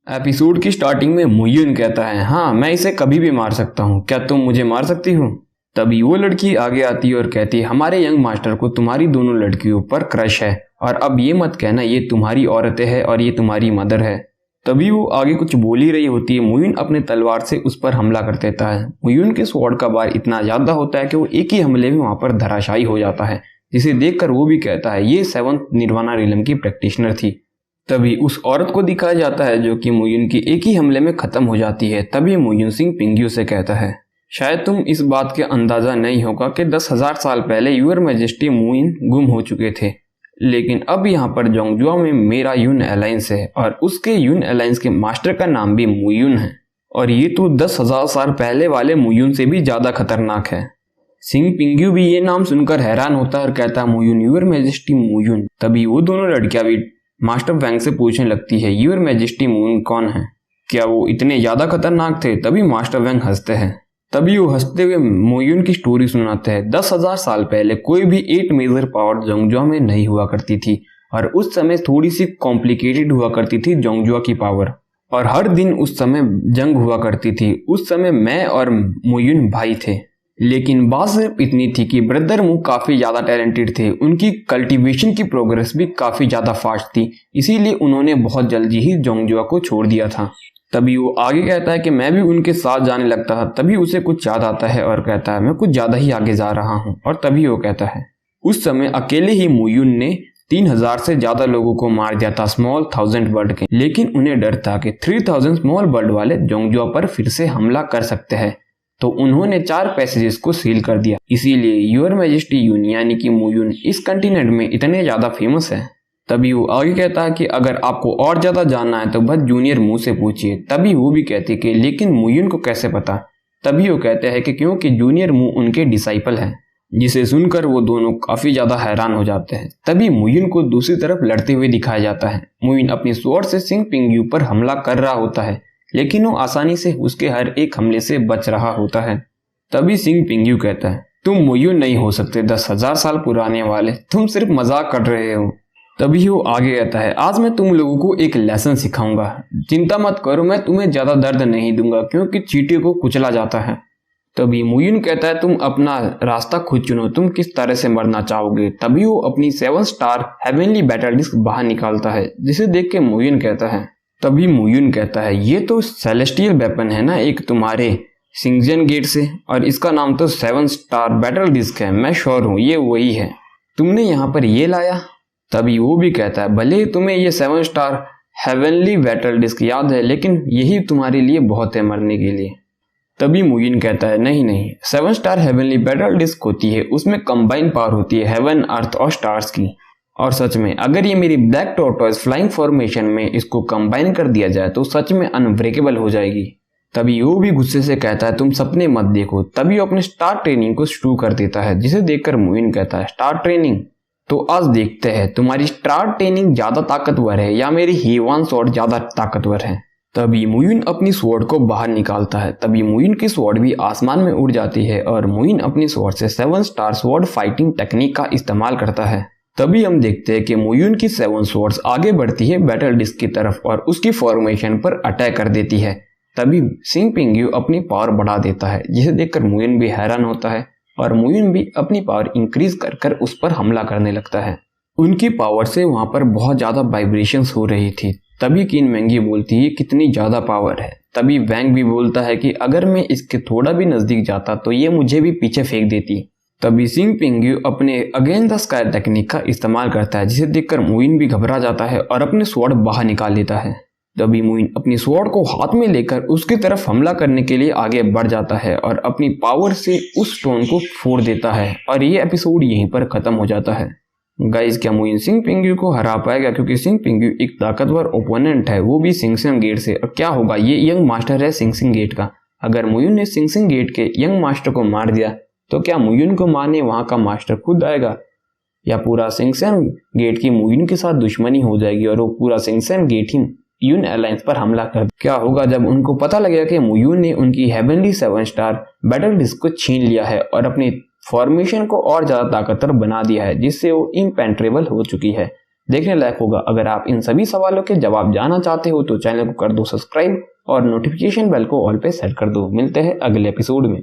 Episode की starting में मुयुन कहता है, हाँ मैं इसे कभी भी मार सकता हूँ, क्या तुम मुझे मार सकती हो? तभी वो लड़की आगे आती है और कहती है, हमारे यंग मास्टर को तुम्हारी दोनों लड़कियों पर क्रश है और अब ये मत कहना ये तुम्हारी औरतें हैं और ये तुम्हारी मदर है। तभी वो आगे कुछ बोल ही रही होती है, मुयुन अपने तलवार से उस पर हमला कर देता है। मुयुन के स्वॉर्ड का बार इतना ज्यादा होता है कि वो एक ही हमले में वहां पर धराशायी हो जाता है, जिसे देखकर वो भी कहता है ये 7th निर्वाणा रिलम की प्रैक्टिशनर थी। तभी उस औरत को दिखाया जाता है जो कि मुयुन की एक ही हमले में खत्म हो जाती है। तभी मुयुन सिंह पिंग्यू से कहता है, शायद तुम इस बात के अंदाजा नहीं होगा कि 10,000 साल पहले यूर मैजेस्टी मुयुन गुम हो चुके थे, लेकिन अब यहाँ पर जोंगजुआ में मेरा यून अलायंस है और उसके यून अलायंस के मास्टर का नाम भी मुयुन है और ये तो 10,000 साल पहले वाले मुयुन से भी ज्यादा खतरनाक है। सिंह पिंग्यू भी ये नाम सुनकर हैरान होता है और कहता है, मुयुन, यूर मैजेस्टी मुयुन। तभी वो दोनों लड़कियां भी मास्टर वैंग से पूछने लगती है, यूर मैजेस्टी मुयुन कौन है, क्या वो इतने ज्यादा खतरनाक थे? तभी मास्टर वैंग हंसते हैं। तभी वो हंसते हुए मुयुन की स्टोरी सुनाते हैं। 10,000 साल पहले कोई भी 8 मेजर पावर जोंगजुआ में नहीं हुआ करती थी और उस समय थोड़ी सी कॉम्प्लिकेटेड हुआ करती थी जोंगजुआ की पावर, और हर दिन उस समय जंग हुआ करती थी। उस समय मैं और मुयुन भाई थे, लेकिन बात सिर्फ इतनी थी कि ब्रदर मू काफी ज्यादा टैलेंटेड थे, उनकी कल्टीवेशन की प्रोग्रेस भी काफी ज्यादा फास्ट थी, इसीलिए उन्होंने बहुत जल्दी ही जोंगजुआ को छोड़ दिया था। तभी वो आगे कहता है कि मैं भी उनके साथ जाने लगता था। तभी उसे कुछ याद आता है और कहता है, मैं कुछ ज्यादा ही आगे जा रहा हूँ। और तभी वो कहता है, उस समय अकेले ही मुयुन ने 3,000 से ज्यादा लोगों को मार दिया था स्मॉल 1000 बर्ड के, लेकिन उन्हें डर था कि 3000 स्मॉल बर्ड वाले जोंगजुआ पर फिर से हमला कर सकते हैं, तो उन्होंने 4 पैसेजेस को सील कर दिया। इसीलिए यूर मैजेस्टी यून यानी कि मुयुन इस कंटिनेंट में इतने ज्यादा फेमस है। तभी वो आगे कहता है कि अगर आपको और ज्यादा जानना है तो बस जूनियर मू से पूछिए। तभी वो भी कहती कि लेकिन मुयुन को कैसे पता? तभी वो कहते हैं कि क्योंकि जूनियर मू उनके डिसाइपल हैं, जिसे सुनकर वो दोनों काफी ज्यादा हैरान हो जाते हैं। तभी मुयुन को दूसरी तरफ लड़ते हुए दिखाया जाता है। मुयुन अपनी स्वॉर्ड से सिंह पिंग्यू पर हमला कर रहा होता है, लेकिन वो आसानी से उसके हर एक हमले से बच रहा होता है। तभी सिंह पिंग्यू कहता है, तुम मुयुन नहीं हो सकते 10,000 साल पुराने वाले, तुम सिर्फ मजाक कर रहे हो। तभी वो आगे कहता है, आज मैं तुम लोगों को एक लेसन सिखाऊंगा, चिंता मत करो, मैं तुम्हें ज्यादा दर्द नहीं दूंगा क्योंकि चींटी को कुचला जाता है। तभी मुयुन कहता है, तुम अपना रास्ता खुद चुनो, तुम किस तरह से मरना चाहोगे। तभी वो अपनी 7 स्टार हेवनली बैटल डिस्क बाहर निकालता है, जिसे देख के मुयुन कहता है, तभी मुयुन कहता है, ये तो सेलेस्टियल वेपन है ना एक तुम्हारे सिंगजन गेट से, और इसका नाम तो 7 स्टार बैटल डिस्क है, मैं श्योर हूँ ये वही है, तुमने यहाँ पर ये लाया? तभी वो भी कहता है, भले तुम्हें ये 7 स्टार हेवनली बैटल डिस्क याद है, लेकिन यही तुम्हारे लिए बहुत है मरने के लिए। तभी मुयुन कहता है, नहीं नहीं, 7 स्टार हेवनली बैटल डिस्क होती है, उसमें कंबाइन पावर होती है हेवन, अर्थ और स्टार्स की, और सच में अगर ये मेरी ब्लैक टॉर्टोइज फ्लाइंग फॉर्मेशन में इसको कंबाइन कर दिया जाए तो सच में अनब्रेकेबल हो जाएगी। तभी वो भी गुस्से से कहता है, तुम सपने मत देखो। तभी वो अपने स्टार ट्रेनिंग को शुरू कर देता है, जिसे देखकर मुयुन कहता है, स्टार ट्रेनिंग? तो आज देखते हैं तुम्हारी स्टार ट्रेनिंग ज्यादा ताकतवर है या मेरी हीवान स्वॉर्ड ज्यादा ताकतवर है। तभी मुयुन अपनी स्वॉर्ड को बाहर निकालता है। तभी मुयुन की स्वॉर्ड भी आसमान में उड़ जाती है और मुयुन अपनी स्वॉर्ड से 7 स्टार स्वॉर्ड फाइटिंग टेक्निक का इस्तेमाल करता है। तभी हम देखते हैं कि मुयुन की 7 स्वॉर्ड्स आगे बढ़ती है बैटल डिस्क की तरफ और उसकी फॉर्मेशन पर अटैक कर देती है। तभी सिंह पिंग्यू अपनी पावर बढ़ा देता है, जिसे देखकर मुयुन भी हैरान होता है और मुयुन भी अपनी पावर इंक्रीज कर कर उस पर हमला करने लगता है। उनकी पावर से वहां पर बहुत ज्यादा वाइब्रेशंस हो रही थी। तभी किन मैंगी बोलती है कितनी ज्यादा पावर है। तभी वैंग भी बोलता है कि अगर मैं इसके थोड़ा भी नजदीक जाता तो ये मुझे भी पीछे फेंक देती। तभी सिंह पिंग्यू अपने अगेंस्ट द स्काई टेक्निक का इस्तेमाल करता है, जिसे देखकर मुयुन भी घबरा जाता है और अपने स्वॉर्ड बाहर निकाल लेता है। तभी मुयुन अपनी स्वॉर्ड को हाथ में लेकर उसकी तरफ हमला करने के लिए आगे बढ़ जाता है और अपनी पावर से उस स्टोन को फोड़ देता है और ये एपिसोड यहीं पर खत्म हो जाता है। गाइस, क्या मुयुन सिंह पिंग्यू को हरा पाएगा? क्योंकि सिंह पिंग्यू एक ताकतवर ओपोनेंट है, वो भी सिंगसिंग गेट से। और क्या होगा, ये यंग मास्टर है सिंगसिंग गेट का। अगर मुयुन ने सिंगसिंग गेट के यंग मास्टर को मार दिया तो क्या मुयुन को मारने वहां का मास्टर खुद आएगा, या पूरा सिंगसिंग गेट की मुयुन के साथ दुश्मनी हो जाएगी और वो पूरा सिंगसिंग गेट ही यून अलायंस पर हमला कर? क्या होगा जब उनको पता लगेगा कि मुयुन ने उनकी हेवनली 7 स्टार बैटल डिस्क को छीन लिया है और अपनी फॉर्मेशन को और ज्यादा ताकतवर बना दिया है, जिससे वो इम्पेनेट्रेबल हो चुकी है। देखने लायक होगा। अगर आप इन सभी सवालों के जवाब जानना चाहते हो तो चैनल को कर दो सब्सक्राइब और नोटिफिकेशन बेल को ऑल पे सेट कर दो। मिलते हैं अगले एपिसोड में।